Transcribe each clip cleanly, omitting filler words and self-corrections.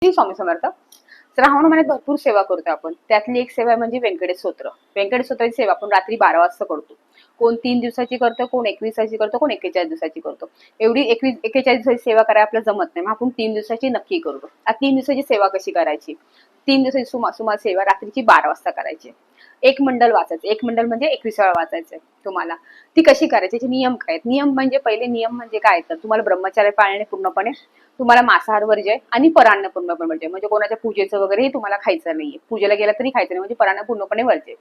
श्री स्वामी समर्थ. श्रावण महिन्यात भरपूर सेवा करतो आपण. त्यातली एक सेवा म्हणजे व्यंकटेश स्तोत्र. व्यंकटेश स्तोत्राची सेवा आपण रात्री 12 वाजता करतो. कोण 3 दिवसाची करतो, कोण 21 दिवसाची करतो, कोण 41 दिवसाची करतो. एवढी 41 दिवसाची सेवा करायला आपल्याला जमत नाही, मग आपण 3 दिवसाची नक्की करतो. 3 दिवसाची सेवा कशी करायची? 3 दिवसाची सुमार सेवा रात्रीची 12 वाजता करायची. एक मंडल वाचायचं. एक मंडल म्हणजे 21 वेळा वाचायचंय तुम्हाला. ती कशी करायची? त्याचे नियम काय आहेत? नियम म्हणजे पहिले नियम म्हणजे काय, तर तुम्हाला ब्रह्मचर्य पाळणे पूर्णपणे, तुम्हाला मांसाहार वर्ज्य आणि परान्न पूर्णपणे वर्ज्य. म्हणजे कोणाच्या पूजेचं वगैरे तुम्हाला खायचं नाहीये. पूजेला गेला तरी खायचं नाही, म्हणजे परान्न पूर्णपणे वर्ज्य.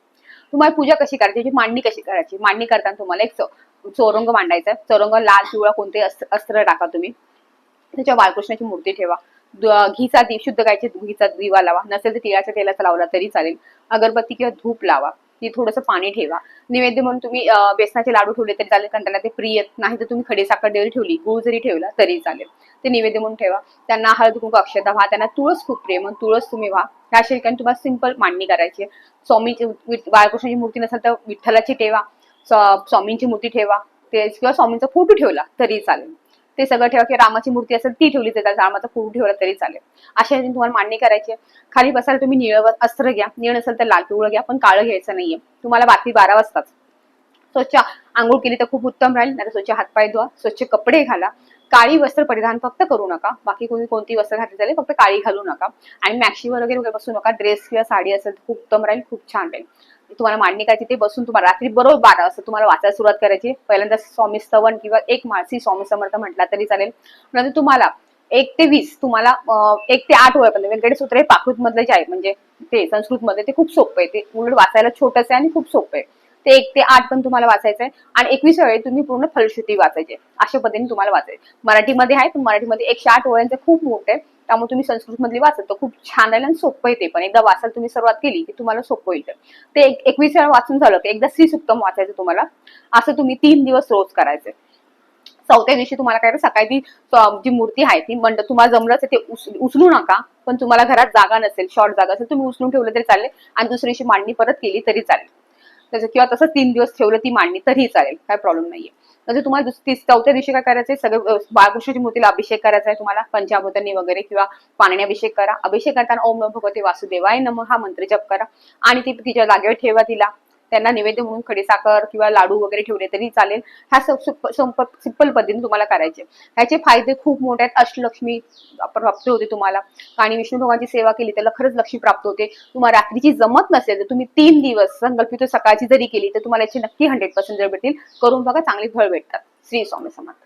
तुम्हाला पूजा कशी करायची, त्याची मांडणी कशी करायची? मांडणी करताना तुम्हाला एक चौरंग मांडायचा. चौरंग लाल पिवळा कोणते अस्त्र टाका तुम्ही. त्याच्या बाळकृष्णाची मूर्ती ठेवा. घीचा शुद्ध गायचे घीचा दिवा लावा. नसेल तर तिळाच्या तेलाचा लावला तरी चालेल. अगरबत्ती किंवा धूप लावा. ती थोडंसं पाणी ठेवा. नैवेद्य म्हणून तुम्ही बेसनाचे लाडू ठेवले तरी चालेल, कारण त्यांना ते प्रिय. नाही तर तुम्ही खडी साखर जरी ठेवली, गुळ जरी ठेवला तरी चालेल. ते नैवेद्य म्हणून ठेवा. त्यांना हळद कुंकू अक्षता व्हा. त्यांना तुळस खूप प्रिय, म्हणून तुळस तुम्ही व्हा. ह्या ठिकाणी तुम्हाला सिंपल मांडणी करायची. स्वामीची बाळकृष्णाची मूर्ती नसेल तर विठ्ठलाची ठेवा. स्वामींची मूर्ती ठेवा. ते किंवा स्वामींचा फोटो ठेवला तरी चालेल. ते सगळं ठेवा. किंवा रामाची मूर्ती असेल ती ठेवली तर रामाचा फोटो ठेवला तरी चालेल. अशा तुम्हाला मांडणी करायची. खाली बसायला तुम्ही निळं अस्त्र घ्या. निळ नसेल तर लाल पिवळं घ्या, पण काळं घ्यायचं नाहीये. तुम्हाला रात्री 12 वाजताच स्वच्छ आंघोळ केली तर खूप उत्तम राहील. नाही स्वच्छ हातपाय धुवा. स्वच्छ कपडे घाला. काळी वस्त्र परिधान फक्त करू नका. बाकी कोणती वस्त्र घातली चालेल, फक्त काळी घालू नका. आणि मॅक्सी वगैरे बसू नका. ड्रेस किंवा साडी असेल तर खूप उत्तम राहील, खूप छान राहील. तुम्हाला मांडणी करायची. ते बसून तुम्हाला रात्री बरोबर 12 वाजता तुम्हाला वाचायला सुरुवात करायची. पहिल्यांदा स्वामी स्तवन किंवा एक माळसी स्वामी समर्थ म्हटला तरी चालेल. नंतर तुम्हाला 1 ते 20 तुम्हाला 1 ते 8 वयापर्यंत व्यंकटेश स्तोत्र हे प्राकृत मधले जे आहे, म्हणजे ते संस्कृत मध्ये ते खूप सोपं आहे. ते उलट वाचायला छोटंच आहे आणि खूप सोपं आहे. ते 1 ते 8 पण तुम्हाला वाचायचं आहे. आणि 21 वेळे तुम्ही पूर्ण फलश्रुती वाचायचे. अशा पद्धतीने तुम्हाला वाचायचे. मराठीमध्ये आहे, पण मराठीमध्ये 108 ओळ्यांचे खूप मोठे आहे. त्यामुळे तुम्ही संस्कृत मधली वाचत तर खूप छान राहील आणि सोपं आहे. ते पण एकदा वाचायला तुम्ही सुरुवात केली की तुम्हाला सोपं होईल. ते 21 वेळा वाचून झालं की एकदा श्री सुक्तम वाचायचं तुम्हाला. असं तुम्ही 3 दिवस रोज करायचे. 4थ्या दिवशी तुम्हाला काय, सकाळी ती जी मूर्ती आहे ती तुम्हाला जमलंच ते उचलू नका. पण तुम्हाला घरात जागा नसेल, शॉर्ट जागा असेल, तुम्ही उचलून ठेवलं तरी चालेल. आणि दुसऱ्या दिवशी मांडणी परत केली तरी चालेल. त्याचं किंवा तसं 3 दिवस ठेवलं ती मांडणी तरी चालेल, काय प्रॉब्लेम नाहीये. म्हणजे तुम्हाला 4थ्या दिवशी काय करायचंय, सगळं बाळकृष्णाची मूर्तीला अभिषेक करायचा आहे तुम्हाला पंचामृतांनी वगैरे, किंवा पाण्याने अभिषेक करा. अभिषेक करताना ओम नमो भगवते वासुदेवाय नमः हा मंत्र जप करा. आणि ती तिच्या जागेवर ठेवा तिला. त्यांना नैवेद्य म्हणून खडीसाखर किंवा लाडू वगैरे ठेवले तरी चालेल. ह्या सिंपल पद्धतीने तुम्हाला करायचे. ह्याचे फायदे खूप मोठे आहेत. अष्टलक्ष्मी प्राप्त होते तुम्हाला. आणि विष्णू भगवानची सेवा केली त्याला खरंच लक्ष्मी प्राप्त होते. तुम्हाला रात्रीची जमत नसेल तर तुम्ही 3 दिवस संकल्पित सकाळची जरी केली तर तुम्हाला याची नक्की 100% जर भेटतील. करून बघा, चांगली फळ भेटतात. श्री स्वामी समर्थ.